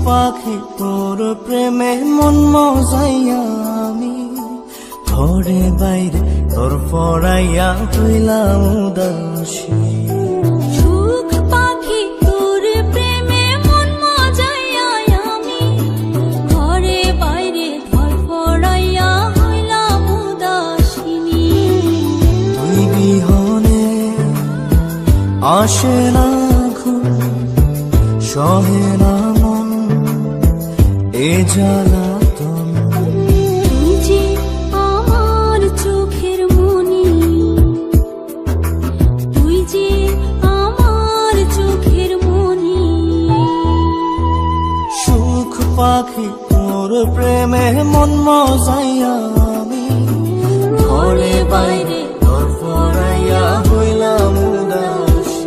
পাখি তোর প্রেমে মন মজাইয়া আমি ঘরে বাইরে তোর পড়াইয়া হইলাম উদাসী। সুখ পাখি তোর প্রেমে মন মজাইয়া আমি ঘরে বাইরে তোর পড়াইয়া হইলাম উদাসিনী। তুই বিহনে আসে না ঘুম, সহে না মন এ জ্বালাতন। তুই যে আমার চোখের মনি, তুই যে আমার চোখের মনি। সুখ পাখি তোর প্রেমে মন মজাইয়া আমি ঘরে বাইরে তোর পড়াইয়া হইলাম উদাসী।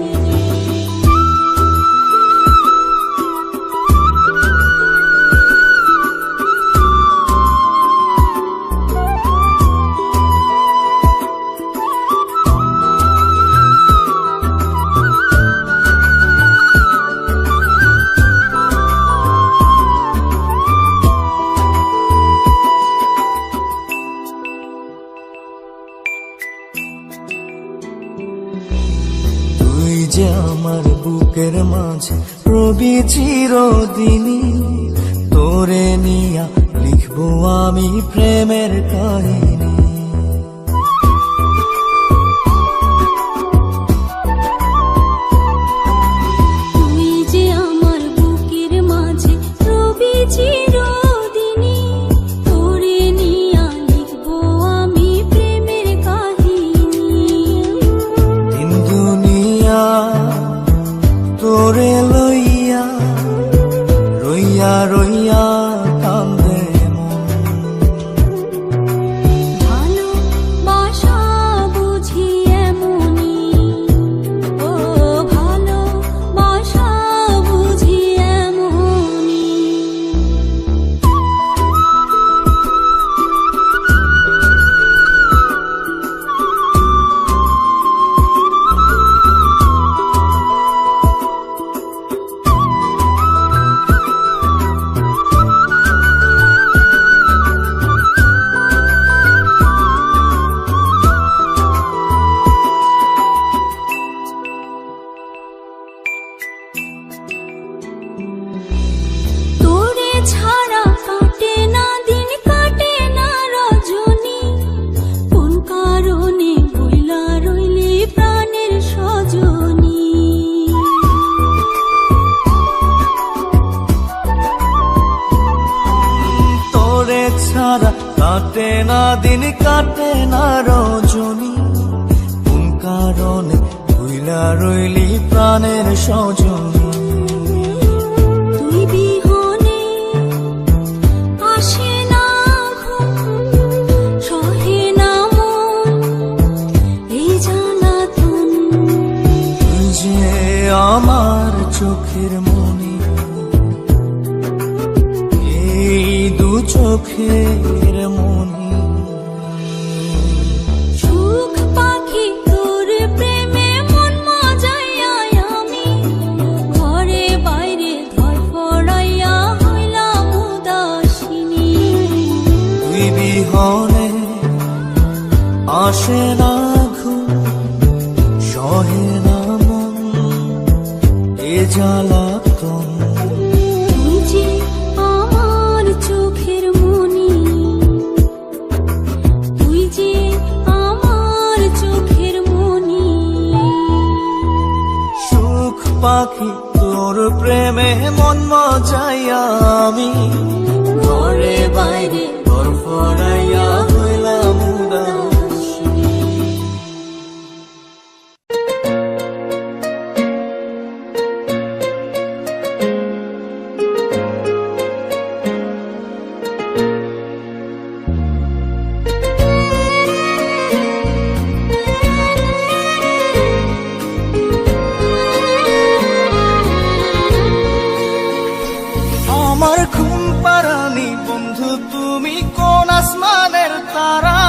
তুই যে আমার বুকের মাঝে রবি চিরদিনই, তোরে নিয়া লিখবো আমি প্রেমের কাহিনী। তুই যে আমার বুকের মাঝে রবি চিরদিনই, তোরে নিয়া লিখবো আমি প্রেমের কাহিনী। দিন দুনিয়া তোরে লইয়া রইয়া রইয়া কান্দে মন। ভালোবাসা বুঝি এমনি, ও ভালোবাসা বুঝি এমনি। তোরে ছাড়া কাটে না দিন, কাটে না রজনী। কোন কারণে বইলা রইলি প্রাণের সজনী। তোরে ছাড়া কাটে না দিন, কাটে না রজনী। কোন কারণে ভুইলা রইলি প্রাণের সজনী। তুই বিহনে আসে না ঘুম, সহে না মন এই জ্বালাতন। তুই যে আমার চোখের মনি, এই দু চোখের মনি। সুখ পাখি তোর প্রেমে মন মজাইয়া আমি ঘরে বাইরে ধর পড়াইয়া হইলাম উদাসিনী। তুই বিহনে আসে না ঘুম, সহে না মন এ জ্বালাতন। তুই যে আমার চোখের মনি, তুই যে আমার চোখের মনি। সুখ পাখি তোর প্রেমে মন মজাইয়া আমি ঘরে বাইরে তোর পড়াইয়া হইলাম উদাসী। পারানি বন্ধু তুমি কোন আসমানের তারা,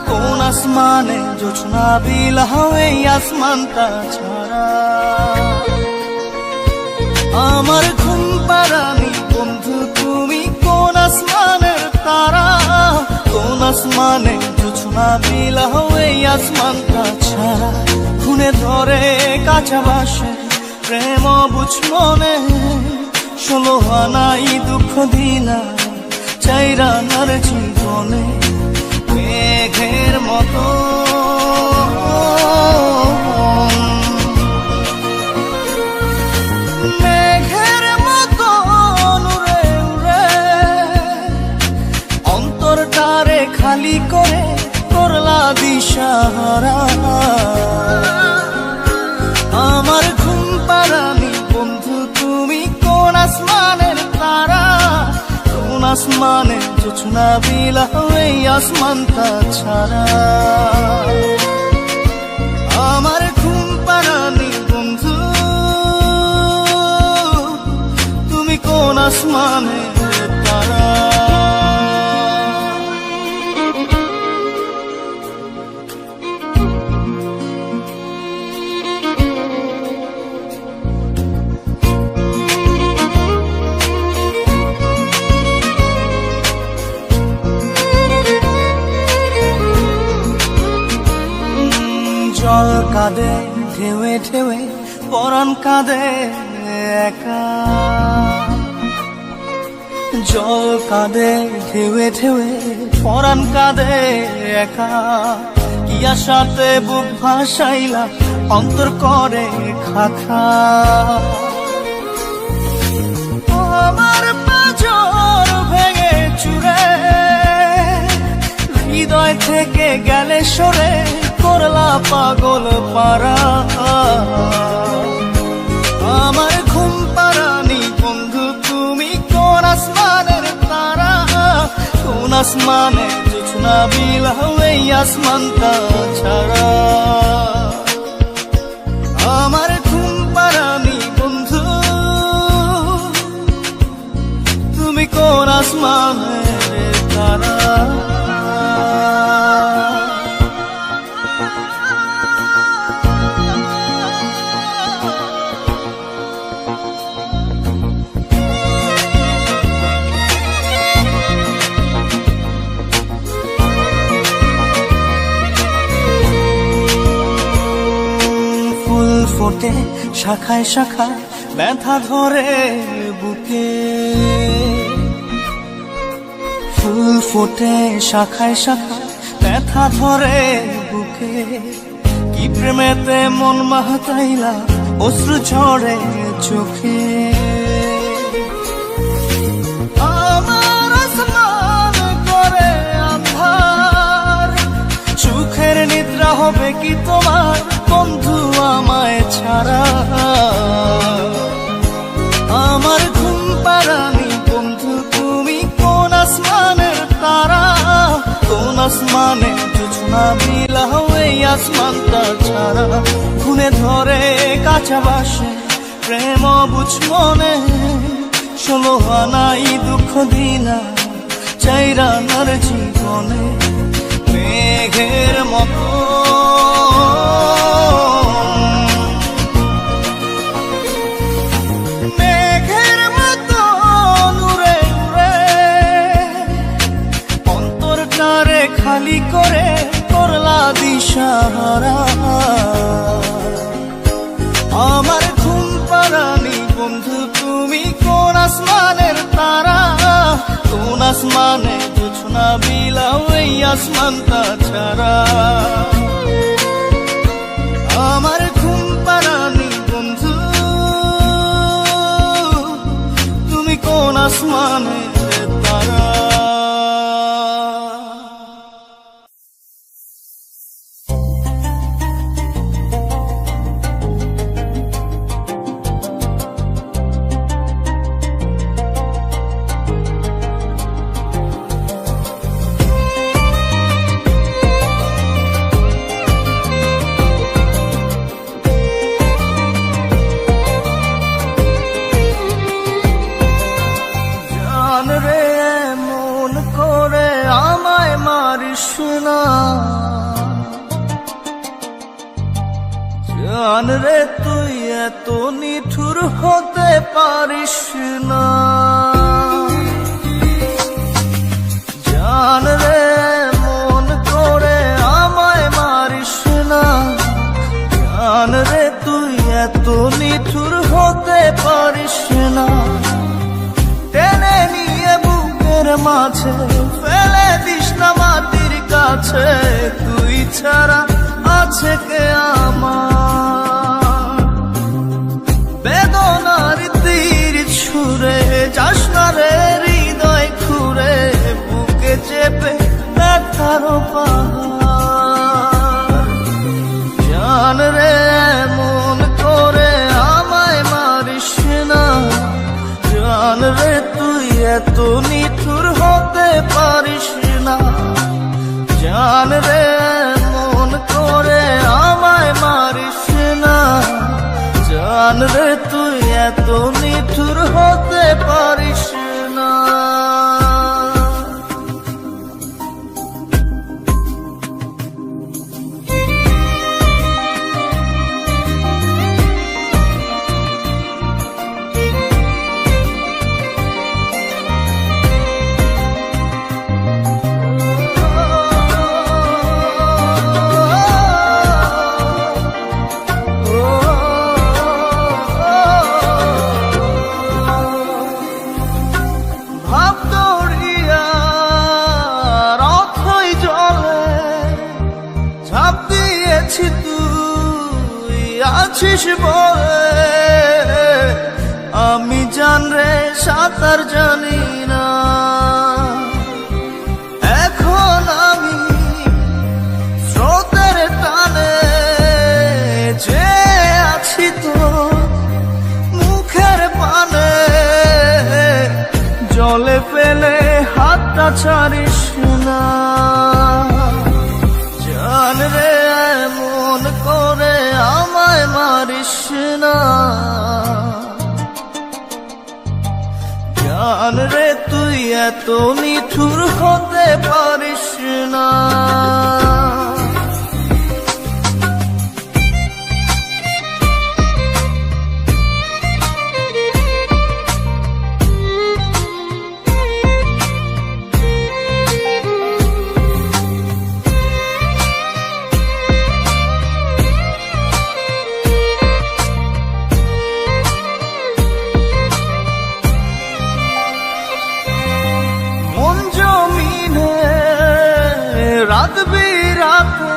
কোন আসমানে জোছনা বিলাহ এই আসমানটা ছাড়া। আমার ঘুম পারানি বন্ধু তুমি কোন আসমানের তারা, কোন আসমানে জোছনা বিলাহ এই আসমানটা ছাড়া। খুনে ধরে কাঁচা বাসে প্রেম বুঝ মনে, 16 আনাই দুঃখ দিনা চাইরা নার জীবনে। মেঘের মতো মেঘের মতো উড়ে উড়ে অন্তরটারে খালি করে করলা দিশাহারা। আমার ঘুম পারানি বন্ধু তুমি কোন আসমানের তারা, কোন আসমানে জোছনা বিলাহ এই আসমানটা ছাড়া। আমার ঘুম পারানি বন্ধু তুমি কোন আসমানের তারা। জল কাঁদে ঢেউে ঢেউে পরাণ কাঁদে একা, জল কাঁদে ঢেউে ঢেউে পরাণ কাঁদে একা। কি আশাতে বুক ভাসাইলা অন্তর করে খাখা। আমার পাঁজর ভেঙে চুরে হৃদয় থেকে গেলে সরে করলা পাগল পারা। আমার ঘুম পারানি বন্ধু তুমি কোন আসমানের তারা, কোন আসমানে জোছনা বিলাহ এই আসমানটা ছাড়া। আমার ঘুম পারানি বন্ধু তুমি কোন আসমানের তারা। ফোটে শাখায় শাখায় ব্যথা ধরে বুকে, ফুল ফোটে শাখায় শাখায় ব্যথা ধরে বুকে। কি প্রেমেতে মন মাহতাইলা অশ্রু ঝরে চোখে। আমার আসমান করে আন্ধার, সুখের নিদ্রা হবে কি তোমার বন্ধু আমায় ছাড়া। আমার ঘুম পারানি বন্ধু তুমি কোন আসমানের তারা, কোন আসমানে জোছনা বিলাহ এই আসমানটা ছাড়া। খুনে ধরে কাঁচা বাসে প্রেম বুঝ মনে, 16 আনাই দুঃখ দিনা চাইরা নার জীবনে। মেঘের মতো মেঘের মতো উড়ে উড়ে অন্তরটারে খালি করে করলা দিশাহারা। আমার ঘুম পারানি বন্ধু তুমি কোন আসমানের তারা, কোন আসমানে জোছনা বিলাহ এই আসমানটা ছাড়া। আমার ঘুম পারানি বন্ধু তুমি কোন আসমানের তারা। জান রে তুই এত নিঠুর হতে পারিস না, জান রে মন করে আমায় মারিস না, জান রে তুই এত নিঠুর হতে পারিস না। টেনে নিয়ে বুকের মাঝে ফেলে দিস না মাটির কাছে, তুই ছাড়া আছে কে আমার। বেদনার তীর ছুঁড়ে যাস না রে হৃদয় খুঁড়ে, বুকে চেপে ব্যথার পাহাড়। জান রে মন করে আমায় মারিস না, জান রে তুই এত নিঠুর হতে পারিস না, জান রে মন করে আমায় মারিস না, জান রে তুই এত নিঠুর হতে পারিস না। তুই আছিস বলে আমি জান রে সাঁতার জানি না, এখন আমি স্রোতের টানে যে আছি তো মুখের পানে, জলে ফেলে হাতটা ছাড়িস না, জান রে মন করে আমায় মারিস না, জান রে তুই এত নিঠুর হতে পারিস না। রাত বিরাতে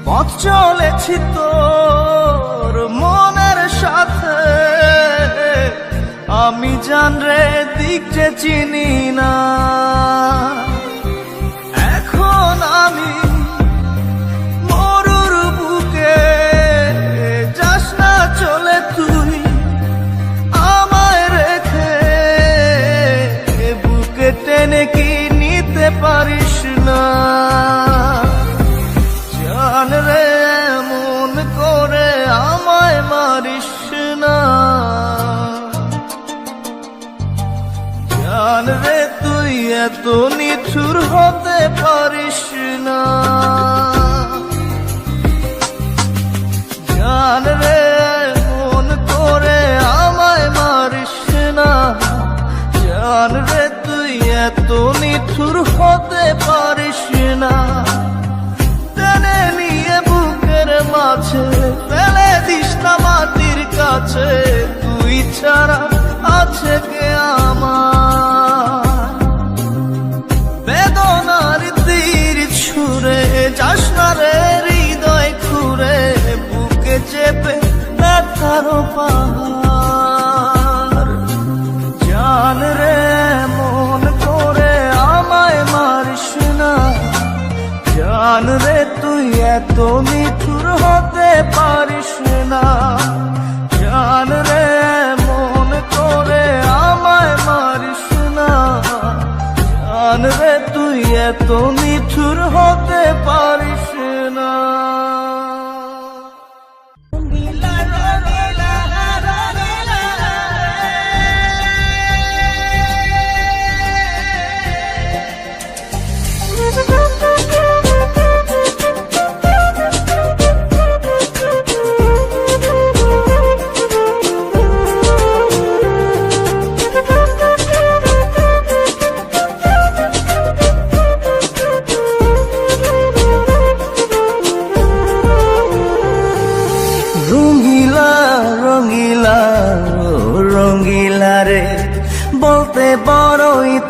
পথ চলেছি তোর মনের সাথে, আমি জান রে দিক যে চিনি না, এখন আমি মরুর বুকে, যাস না চলে তুই আমায় রেখে, বুকে টেনে কি নিতে পারিস না, জান রে মন করে আমায় মারিস না, জান রে তুই এত নিঠুর হতে পারিস না, জান রে মন করে আমায় মারিস না, জান রে তুই এত নিঠুর হতে পারিস না। টেনে নিয়ে বুকের মাঝে ফেলে দিস না মাটির কাছে, তুই ছাড়া আছে কে আমার। বেদনার তীর ছুঁড়ে যাস না রে হৃদয় খুঁড়ে, বুকে চেপে ব্যথার পাহাড়। জান রে মন করে আমায় মারিস না, জান রে তুই এত নিঠুর হতে পারিস না, জান রে মন করে আমায় মারিস না, জান রে তুই এত নিঠুর হতে পারিস না।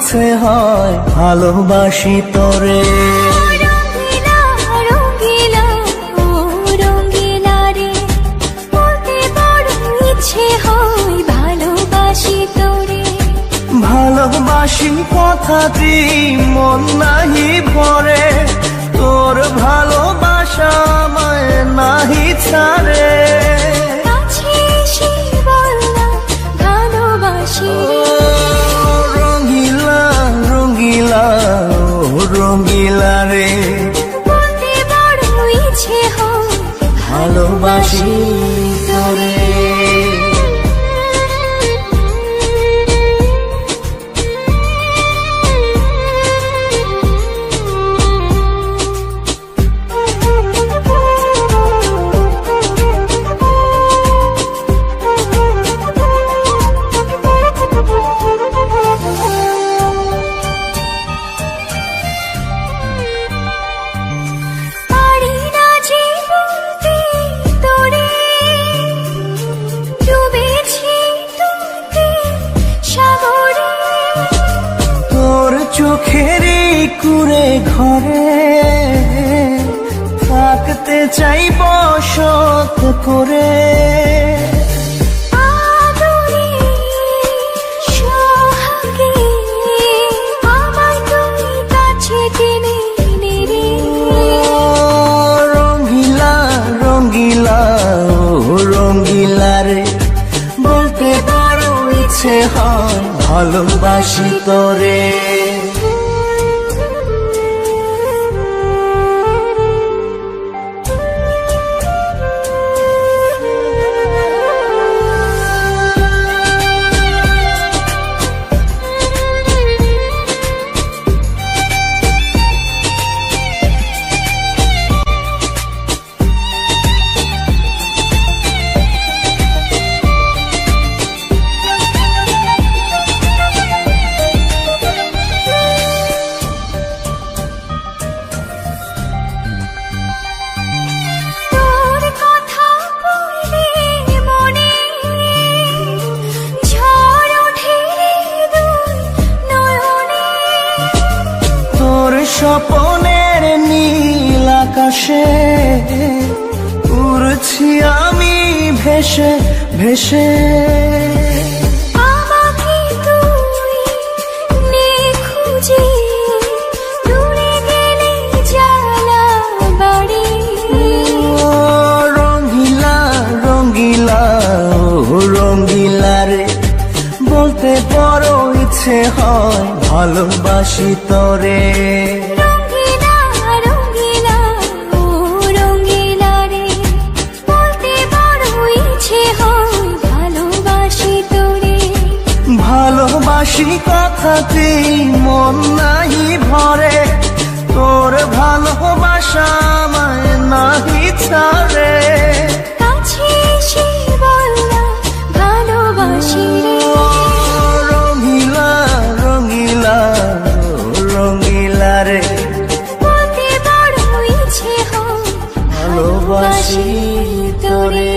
ইচ্ছে হয় ভালোবাসি তোরে। রঙ্গিলা রঙ্গিলা ও রঙ্গিলা রে, বলতে বড় ইচ্ছে হয় ভালোবাসি তোরে। ভালোবাসি কথাটি মন নাহি ভরে, তোর ভালোবাসা আমায় নাহি ছাড়ে। কাছে এসে বললাম ভালোবাসি রে। রঙ্গিলা রঙ্গিলা ও রঙ্গিলা রে, বলতে বড় ইচ্ছে হয় ভালোবাসি তোরে। পারি না যে বলতে তোরে, ডুবেছি তোতে সাগরে। তোর চোখেরই কুঁড়ে ঘরে থাকতে চাই বসত করে। আদরে সোহাগে আমায় তুই কাছে টেনে নে রে। রঙ্গিলা রঙ্গিলা ও রঙ্গিলা রে, বলতে বড় ইচ্ছে হয় ভালোবাসি তোরে। তোর কথা পড়লে মনে ঝড় ওঠে দুই নয়নে। তোর স্বপনের নীল আকাশে উড়ছি আমি ভেসে ভেসে। আমাকে তুই নে খুঁজে, দূরে গেলে জ্বালা বাড়ি। ও রঙ্গিলা রঙ্গিলা ও রঙ্গিলা রে, বলতে বড় ইচ্ছে হয় ভালোবাসি তোরে। রঙ্গিলা রঙ্গিলা ও রঙ্গিলা রে, বলতে বড় ইচ্ছে হয় ভালোবাসি তোরে। ভালোবাসি কথাটি মন নাহি ভরে, তোর ভালোবাসা আমায় নাহি ছাড়ে। কাছে এসে বললাম ভালোবাসি রে। রঙ্গিলা রঙ্গিলা ও রঙ্গিলা রে, বলতে বড় ইচ্ছে হয় ভালোবাসি তোরে।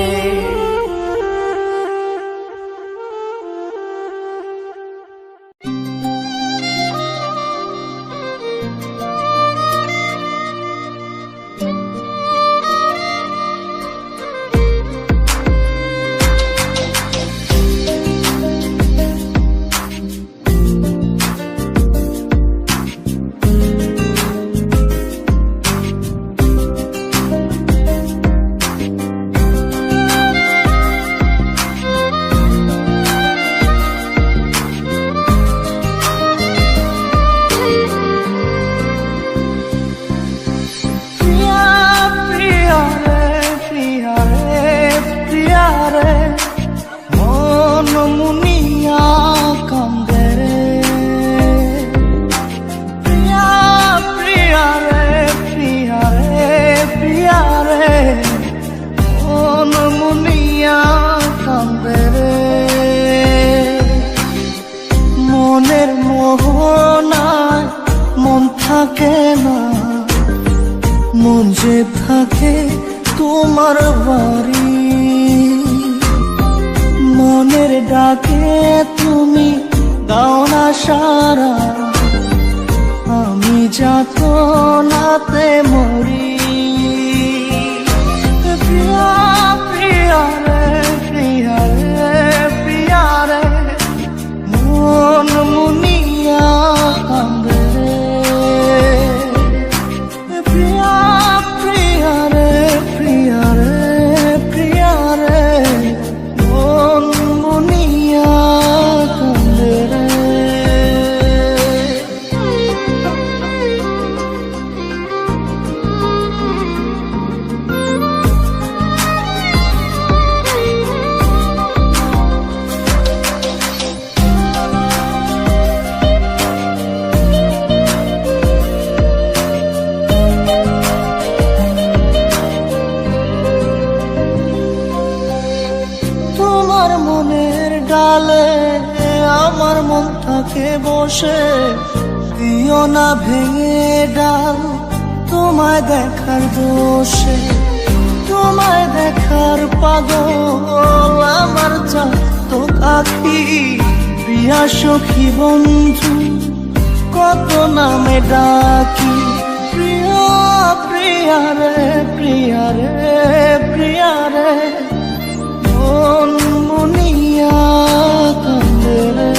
থাকে না, মন যে থাকে তোমার বাড়ি। মনের ডাকে তুমি দাও না সারা, আমি যাত নাতে মরি। প্রিয়া প্রিয়া রে প্রিয়া রে প্রিয়া রে, মন মুনিয়া কান্দে রে। প্রিয়া প্রিয়া রে প্রিয়া রে প্রিয়া রে, মন মুনিয়া কান্দে রে। তোমার মনের ডালে আমার মন থাকে বসে, দিও না ভেঙে ডাল তোমায় দেখার দোষে। তোমায় দেখার পাগল আমার চাতক আখি, প্রিয়া সখী বন্ধু কত নামে ডাকি। প্রিয়া প্রিয়া রে প্রিয়া রে প্রিয়া রে, মন মুনিয়া কান্দে রে।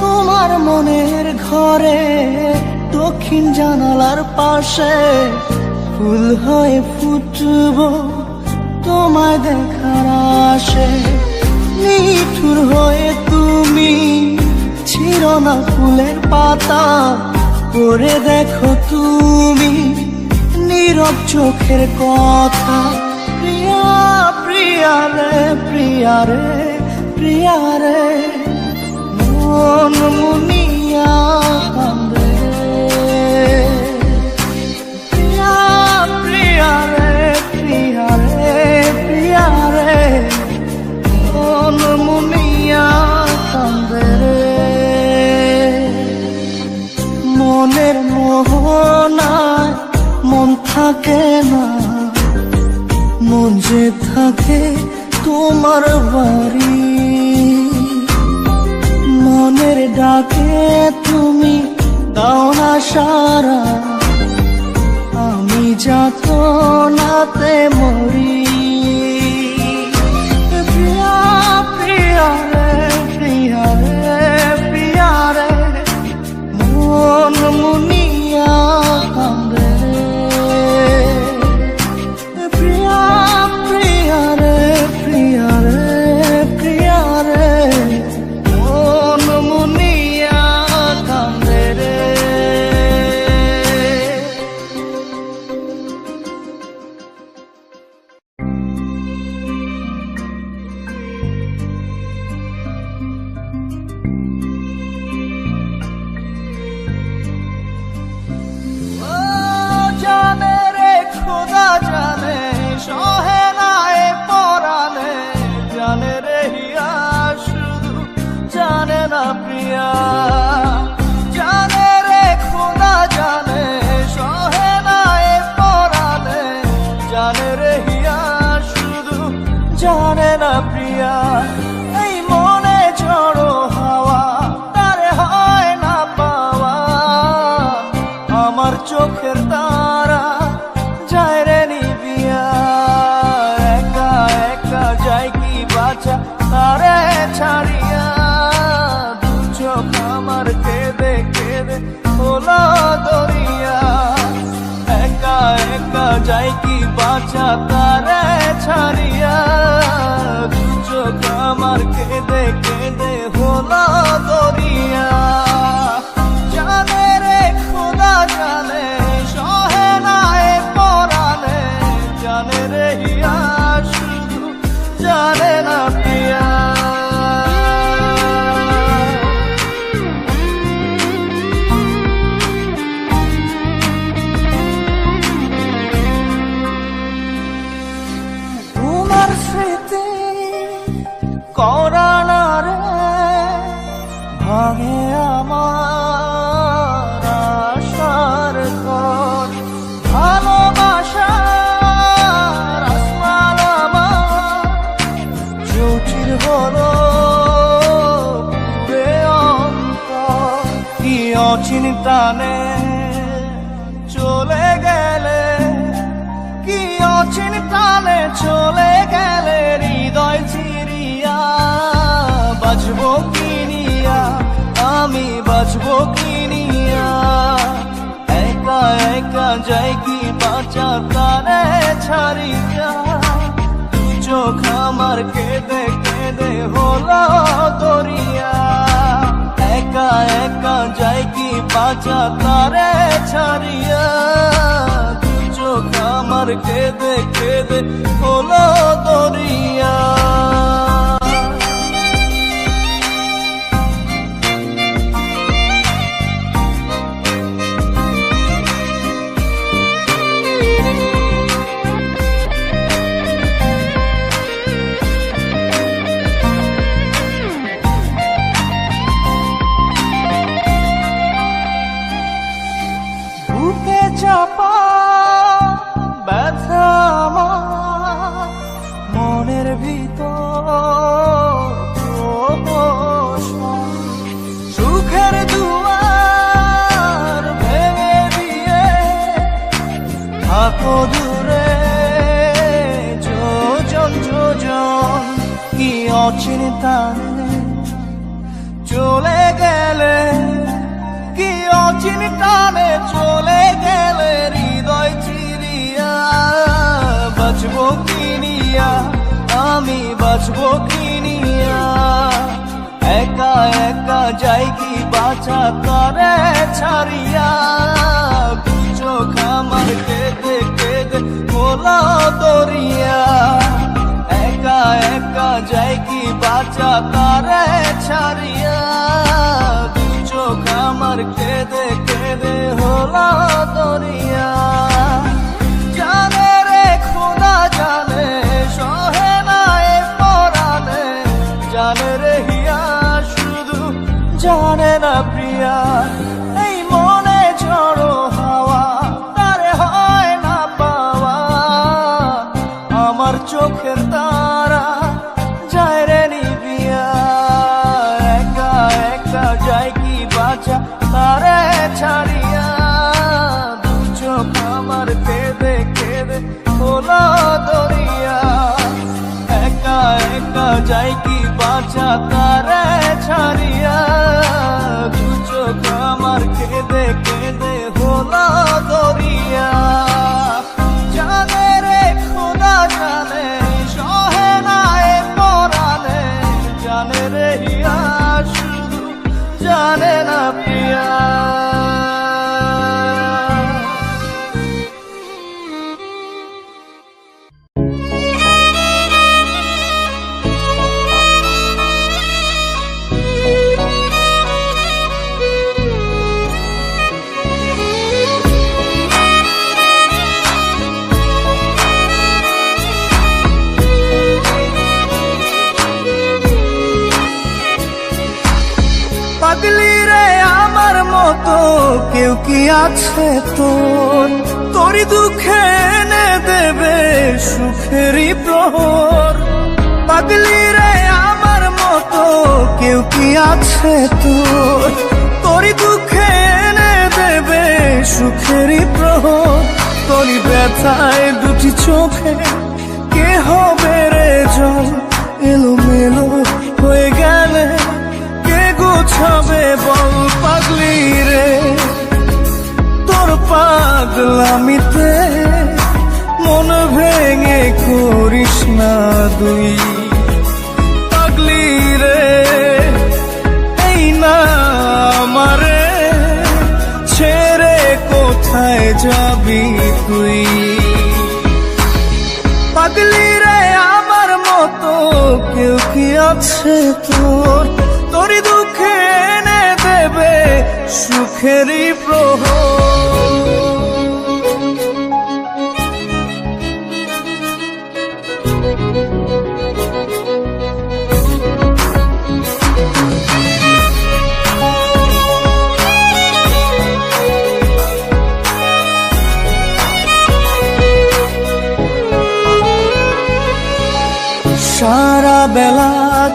তোমার মনের ঘরে দক্ষিণ জানালার পাশে ফুল হয়ে ফুটব তোমায় দেখার আশে। নিঠুর হয়ে তুমি ছিঁড়ো না ফুলের পাতা, পড়ে দেখো তুমি নীরব চোখের কথা। প্রিয়া প্রিয়া রে প্রিয়া রে প্রিয়া রে, মন মুনিয়া কান্দে রে। প্রিয়া প্রিয়া রে প্রিয়া রে প্রিয়া রে, মন মুনিয়া কান্দে রে। মনের মোহনায় মন থাকে না, মন যে থাকে তোমার বাড়ি। মনের ডাকে তুমি দাও না সারা, আমি যাত নাতে মরি। প্রিয়া প্রিয়া রে প্রিয়া রে প্রিয়া রে, মন মুনিয়া কান্দে রে। প্রিয়া প্রিয়া রে প্রিয়া রে প্রিয়া রে, মন মুনিয়া কান্দে রে। ও জানে রে খোদা জানে, সহে না এ পরাণে, জানে রে হিয়া শুধু জানে না প্রিয়া। জানে রে খোদা জানে, সহে না এ পরাণে, জানে রে হিয়া শুধু জানে না প্রিয়া। এই মনে ঝড়ো হাওয়া তারে হয় না পাওয়া, আমার চোখের তারা যায় রে নিবিয়া। একা একা যায় কি বাঁচা তারে ছাড়িয়া, দু চোখ আমার কেঁদে কেঁদে হলো দরিয়া। একা একা যায় কি বাঁচা তারে ছাড়িয়া, দু চোখ আমার কেঁদে কেঁদে হলো দরিয়া। জানে রে খোদা জানে, সহে না এ পরাণে, জানে রে হিয়া শুধু জানে না প্রিয়া। করানা রে ভাঙে আমার আশার ঘর। ভালোবাসার আসমান আমার চৌচির হলো পুরে অন্তর। কি অচিন টানে চলে গেলে, কি অচিন টানে চলে গেলে হৃদয় চিরিয়া। বাজবো কিনিয়া আমি, বাজবো কিনিয়া। একা একা যাই কি বাঁচা তারে ছাড়িয়া। দু চোখ আমার কেঁদে কেঁদে হলো দরিয়া। একা একা যাই কি বাঁচা তারে ছাড়িয়া। দু চোখ আমার কেঁদে কেঁদে হলো দরিয়া। বুকে চাপা ব্যথা আমার মনের ভিতর প্রহসন। সুখের দুয়ার ভেঙে দিয়ে থাকো দূরে যোজন যোজন। কি অচিন টানে চলে গেলে, কি অচিন টানে চলে গেলে হৃদয় চিরিয়া। বাঁচবো কিনিয়া আমি, বাঁচবো কিনিয়া। একা একা যাই কি বাঁচা তারে ছাড়িয়া। দু চোখ আমার কেঁদে কেঁদে হলো দরিয়া। একা একা যাই কি বাঁচা তারে ছাড়িয়া। দু চোখ আমার কেঁদে কেঁদে হলো দরিয়া। জানে রে খোদা জানে সহে না এ পরাণে। জানে রে হিয়া শুধু জানে না প্রিয়া। এই মনে ঝড়ো হাওয়া তারে হয় না পাওয়া। আমার চোখের তারা যায় রে নিবিয়া। একা একা যায় কি বাঁচা তারে ছাড়িয়া। দু চোখ আমার কেঁদে কেঁদে হলো দরিয়া। একা একা যায় কি বাঁচা তারে ছাড়িয়া। দু চোখ আমার কেঁদে কেঁদে হলো দরিয়া। জানে রে খোদা জানে সহে না এ পরাণে। জানে রে হিয়া শুধু জানে না প্রিয়া। পাগলি রে আমার মতো কেউ কি আছে তোর? তোরই দুঃখে এনে দেবে সুখেরই প্রহর। পাগলি রে আমার মতো কেউ কি আছে তোর? তোরই দুঃখে এনে দেবে সুখেরই প্রহর। তোরই ব্যথায় দুটি চোখে কে হবে রে জল? এলোমেলো হয়ে গেলে কে গোছাবে বল? পাগলি রে তোর পাগলামিতে মন ভেঙে করিস না দুই। পাগলি রে এই না আমারে ছেড়ে কোথায় যাবি তুই? পাগলি রে আমার মতো কেউ কি আছে তোর? তোরই দুঃখে এনে দেবে সুখেরই প্রহর। সারা বেলা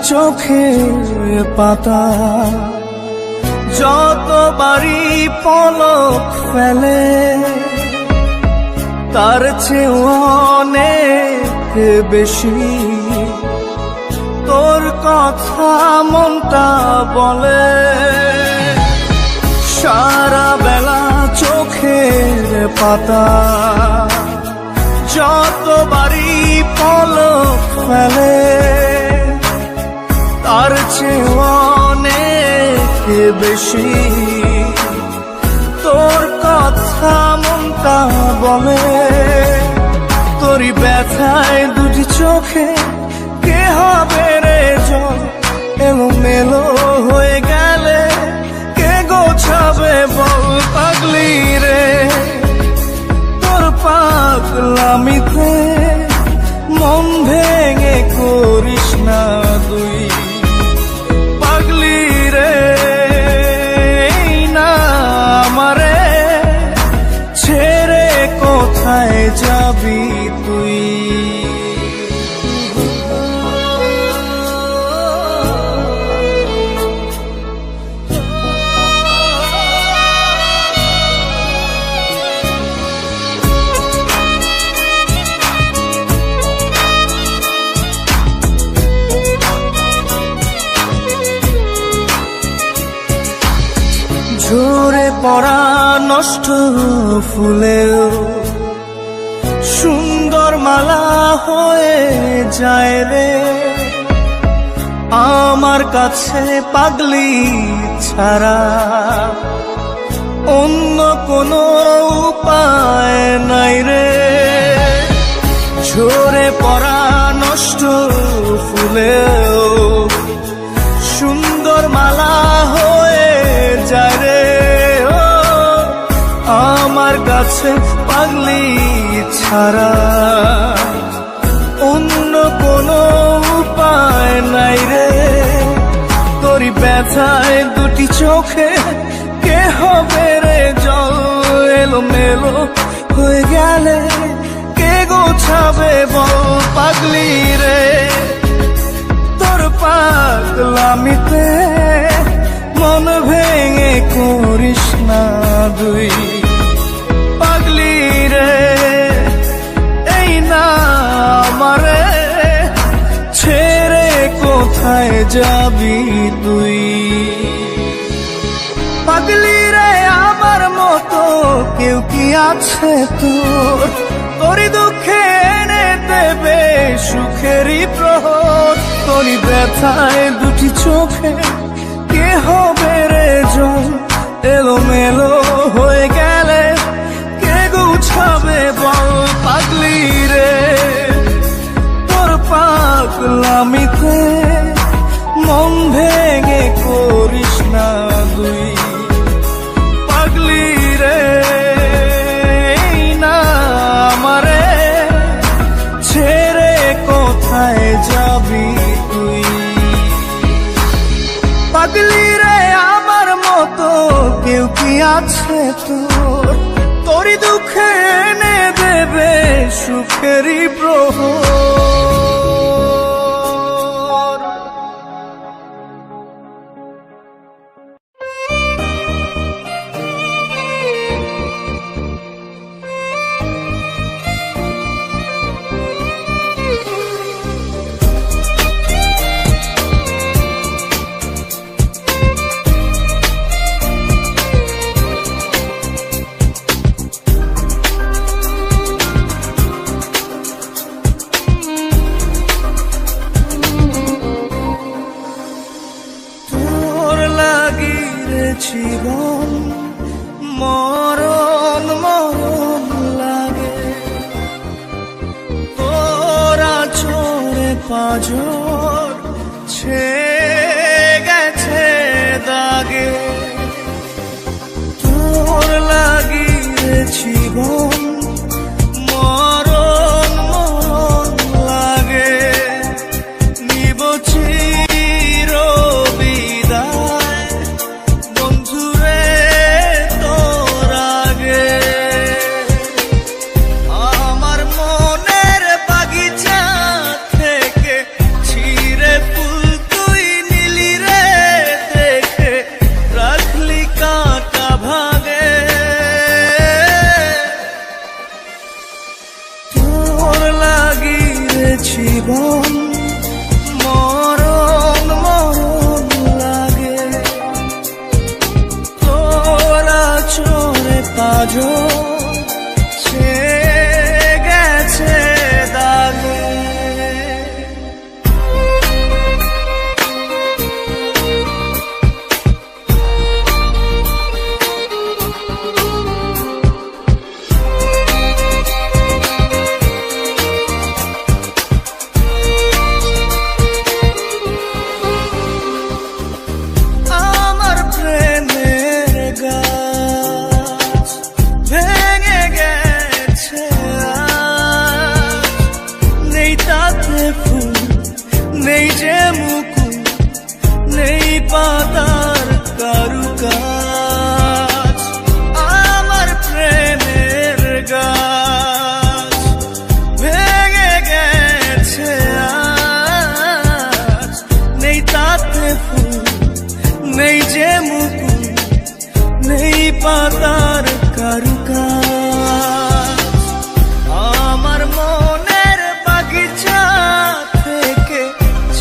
চোখের পাতা যতবারই পলক ফেলে তার চেয়ে অনেক বেশি তোর কথা মনটা বলে। সারা বেলা চোখের পাতা যতবারই পলক ফেলে তার চেয়ে অনেক বেশি তোর কথা মনটা বলে। তোরই ব্যথায় দুটি চোখে কে হবে রে জল এলোমেলো হয়ে গেলে কে গোছাবে বল পাগলি রে। তোর পাগলামিতে মন ভেঙে করিস না তুই পাগলি রে। না আমারে ছেড়ে কোথায় যাবি তুই। ঝরে পড়া নষ্ট ফুলেও সুন্দর মালা হয়ে যায় রে আমার কাছে পাগলি ছাড়া অন্য কোনো উপায় নাই রে। ঝরে পড়া নষ্ট ফুলেও সুন্দর মালা হয়ে যায় রে ও আমার কাছে পাগলি ছাড়া অন্য কোনো উপায় নাই রে। তোরই ব্যথায় দুটি চোখে কে হবে রে জল এলোমেলো হয়ে গেলে কে গোছাবে বল পাগলি রে। তোর পাগলামিতে মন ভেঙে করিস না তুই পাগলি রে। এই না আমারে ছেড়ে কোথায় যাবি তুই পাগলি রে। আমার মতো কেউ কি আছে তোর তোরই দুঃখে এনে দেবে সুখেরই প্রহর। তোরই ব্যথায় দুটি চোখে কে হবে রে জল এলোমেলো হয়ে গেলে কে গুছাবে বল পাগলি রে। তোর পাগলামিতে মন ভেঙে করিস না তুই পাগলি রে। না আমারে ছেড়ে কোথায় যাবি তুই পাগলি রে। আমার মতো কেউ কি আছে তোর তোরই দুঃখে এনে দেবে সুখেরই প্রহর। জীবন মরণ মরণ লাগে তোরা চোরে পাজর ছে গেছে দাগে। তোর লাগিয়ে জীবন মরণ মরণ লাগে নিব চির বিদায় বন্ধুরে তোর আগে। আমার মনের বাগিচা থেকে নেই যে মুকুল, নেই পাতার কারুকাজ, আমার প্রেমের গাছ ভেঙে গেছে আজ, নেই তাতে ফুল, নেই যে মুকুল, নেই পাতার কারুকাজ। আমার মনের বাগিচা থেকে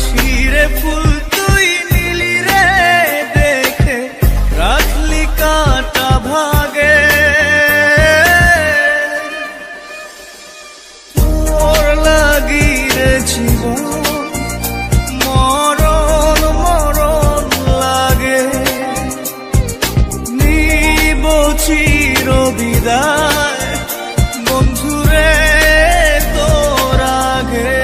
ছিঁড়ে ফুল তুই নিলি রে দেখে, রাখলি কাটা ভাগে। তোর লাগি রে জীবন মরণ মরণ লাগে, নিব চির বিদায় বন্ধুরে তোর আগে।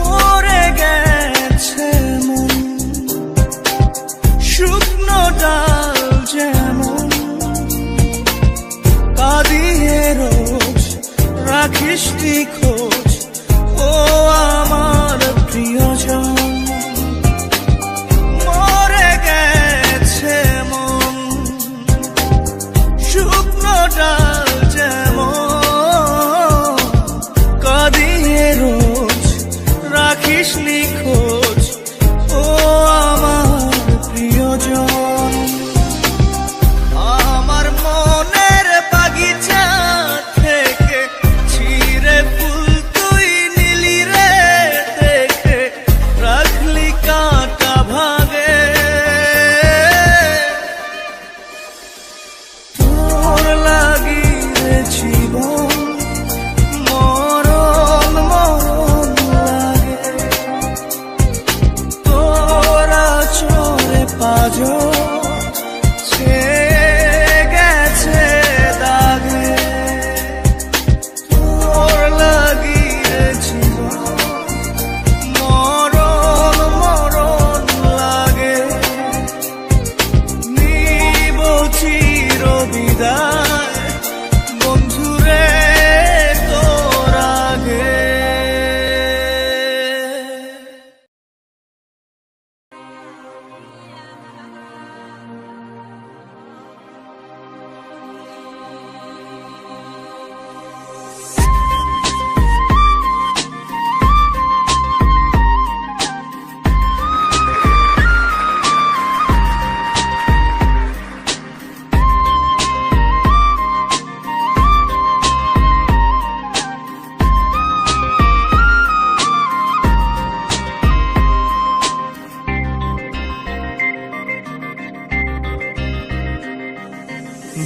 মরে গেছে মন শুকনো ডাল যেমন, কাঁদিয়ে রোজ রাখিস নি খোঁজ ও আমার প্রিয়জন। মরে গেছে মন শুকনো ডাল যেমন, কাঁদিয়ে রোজ রাখিস নি খোঁজ ও আমার প্রিয়জন। আমার মনের বাগিচা থেকে ছিঁড়ে ফুল তুই নিলি রে দেখে, রাখলি কাটা ভাগে। তোর লাগি রে জীবন মরণ মরণ লাগে, তোরা চরে পাজর ছেয়ে গেছে দাগে। তোর লাগি রে জীবন মরণ মরণ লাগে, নিব চির বিদায় বন্ধুরে তোর আগে।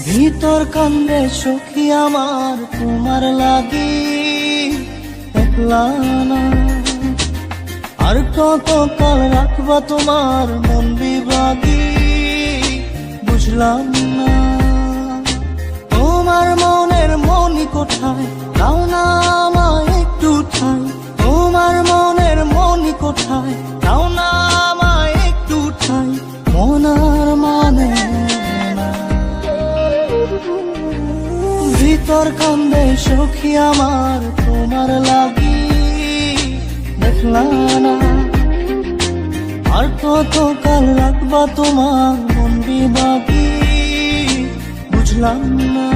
ভিতর কান্দে সখী আমার তোমার লাগি, একলা না আর কত কাল রাখবা তোমার মন বিভাগী, বুঝলাম না তোমার মনের মনি কোঠায়, দাও না আমায় একটু ঠাই। তোমার মনের মনি কোঠায়, দাও না আমায় একটু ঠাই। মনার মানে ভিতর কান্দে সখী আমার তোমার লাগি, দেখলা না আর কত কাল রাখবা তোমার মন বিভাগী, বুঝলাম না।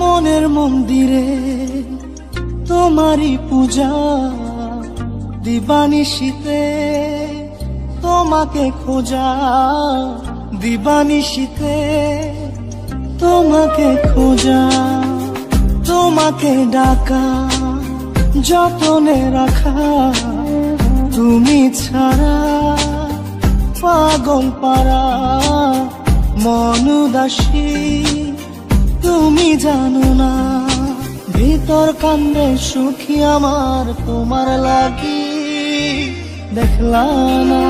মনের মন্দিরে তোমারই পূজা, দিবানিশীতে তোমাকে খোঁজা, দিবানিশীতে তোমাকে খোঁজা। তোমাকে ডাকা যতনে রাখা তুমি ছাড়া পাগল পারা মন উদাসী তুমি জানো না ভিতর কান্দে সুখী আমার তোমার লাগি দেখলাম না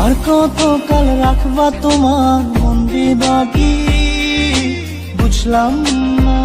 আর কতকাল রাখবা তোমার মন বিবাগী বুঝলাম না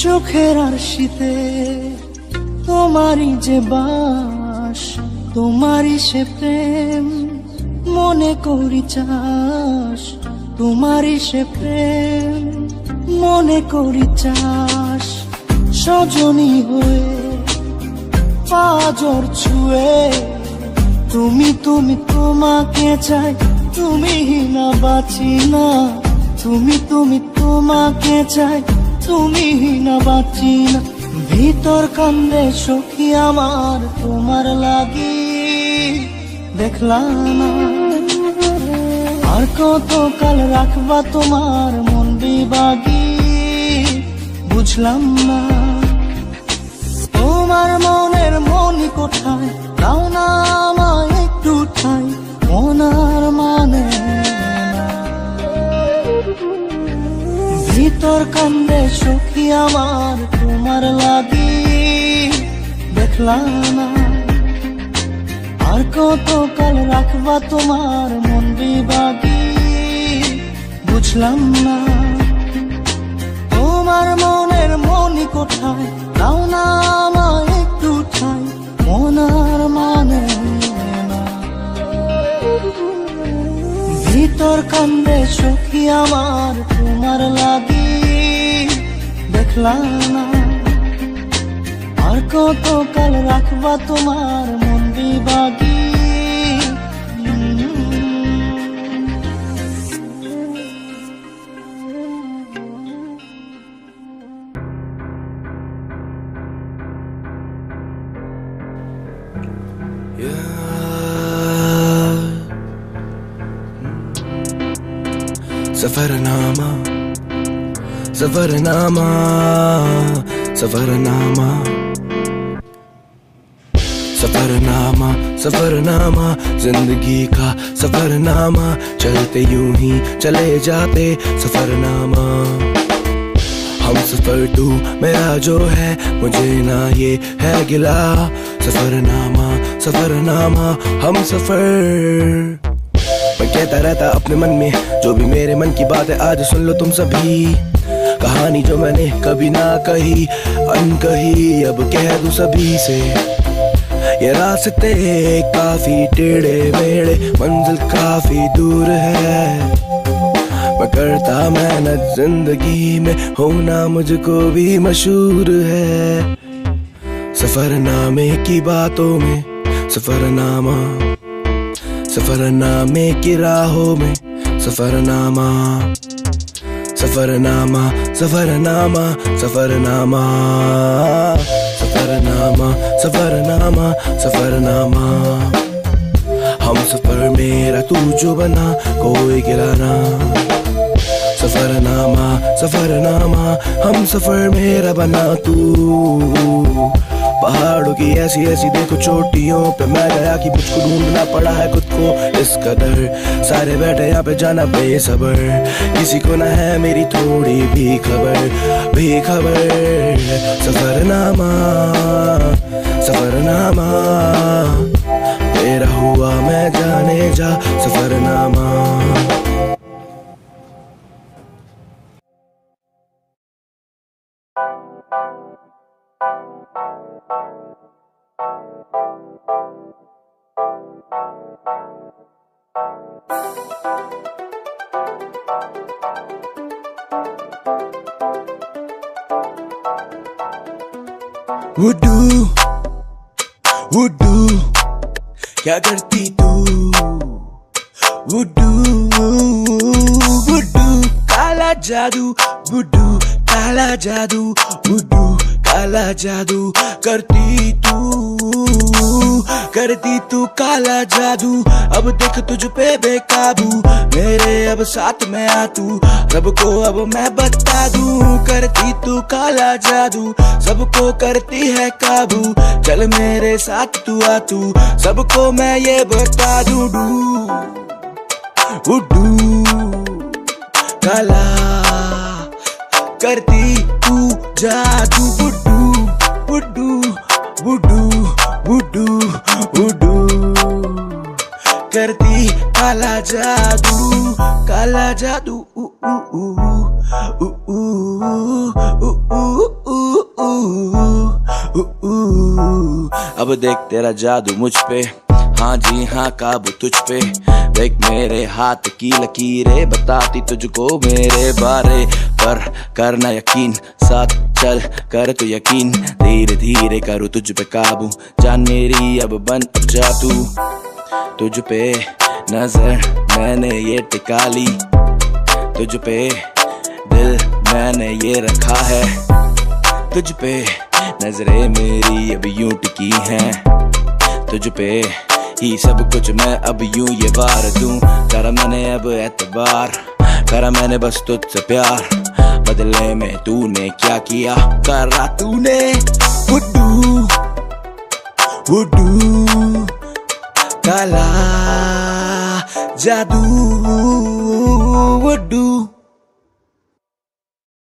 চোখের আরশিতে তোমারই যে বাস তোমারই সে প্রেম মনে করি চাস তোমারই সে প্রেম মনে করি চাস সজনী হয়ে পাজর ছুঁয়ে তুমি তুমি তোমাকে চাই তুমি না বাঁচি না তুমি তুমি তোমাকে চাই তুমি না বাঁচি না ভিতর কান্দে সখী আমার তোমার লাগি দেখলাম না আর কতকাল রাখবা তোমার মন বিবাগী বুঝলাম না তোমার মনের মনি কোথায় দাও না আমায় একটু ঠাই মনার মানে ভিতর কান্দে সখী আমার তোমার লাগি দেখলাম না আর কতকাল রাখবা তোমার মন বিবাগী বুঝলাম না তোমার মনের মনি কোথায় দাও না আমায় একটু ঠাই মনার মানে না ভিতর কান্দে সখী আমার তোমার লাগি দেখলাম না আর কতকাল রাখবা তোমার মন বিবাগী सफरनामा सफरनामा सफरनामा सफरनामा सफरनामा जिंदगी का सफरनामा चलते यूं ही चले जाते सफरनामा हम सफर तू मेरा जो है मुझे ना ये है गिला सफरनामा सफरनामा हम सफर मैं कहता रहता अपने मन में जो भी मेरे मन की बात है आज सुन लो तुम सभी कहानी जो मैंने कभी ना कही अनकही अब कह दूं सभी से ये रास्ते काफी टेढ़े मेढ़े मंजिल काफी दूर है मैं करता मेहनत जिंदगी में होना मुझको भी मशहूर है सफरनामे की बातों में सफरनामा सफरनामे की राहों में सफरनामा सफरनामा सफरनामा सफरनामा सफरनामा सफरनामा सफरनामा हम सफर मेरा तू जो बना कोई गिराना सफरनामा सफरनामा हम सफर मेरा बना तू पहाड़ों की ऐसी ऐसी देखो चोटियों पे मैं गया कि मुझको ढूंढना पड़ा है खुद को इस कदर सारे बैठे यहाँ पे जाना बेसबर किसी को ना है मेरी थोड़ी भी खबर सफरनामा सफरनामा तेरा हुआ मैं जाने जा सफरनामा वुडू वुडू क्या करती तू वुडू वुडू काला जादू वुडू काला जादू वुडू काला जादू करती तू काला जादू अब देख तुझ पे बेकाबू मेरे अब साथ में आ तू सबको अब मैं बता दूं करती तू काला जादू सबको करती है काबू चल मेरे साथ तू आ तू सबको मैं ये बता दूं वुडू काला करती तू जादू वुडू वुडू वुडू वुडू वुडू करती काला जादू ऊ ऊ ऊ ऊ ऊ अब देख तेरा जादू मुझ पे हाँ जी हाँ काबू तुझ पे देख मेरे हाथ की लकीरें बताती तुझको मेरे बारे पर करना यकीन साथ चल कर तो यकीन धीरे धीरे करूँ तुझ पे काबू जान मेरी अब बन जा तू तुझ पे नजर मैंने ये टिका ली तुझ पे दिल मैंने ये रखा है तुझ पे नजरें मेरी अब यूं टिकी हैं तुझ पे ही सब कुछ मैं अब यूं ये वार दूं करा मैंने अब एतबार करा मैंने बस तुझसे प्यार बदले में तूने क्या किया करा तूने वुडू वुडू काला जादू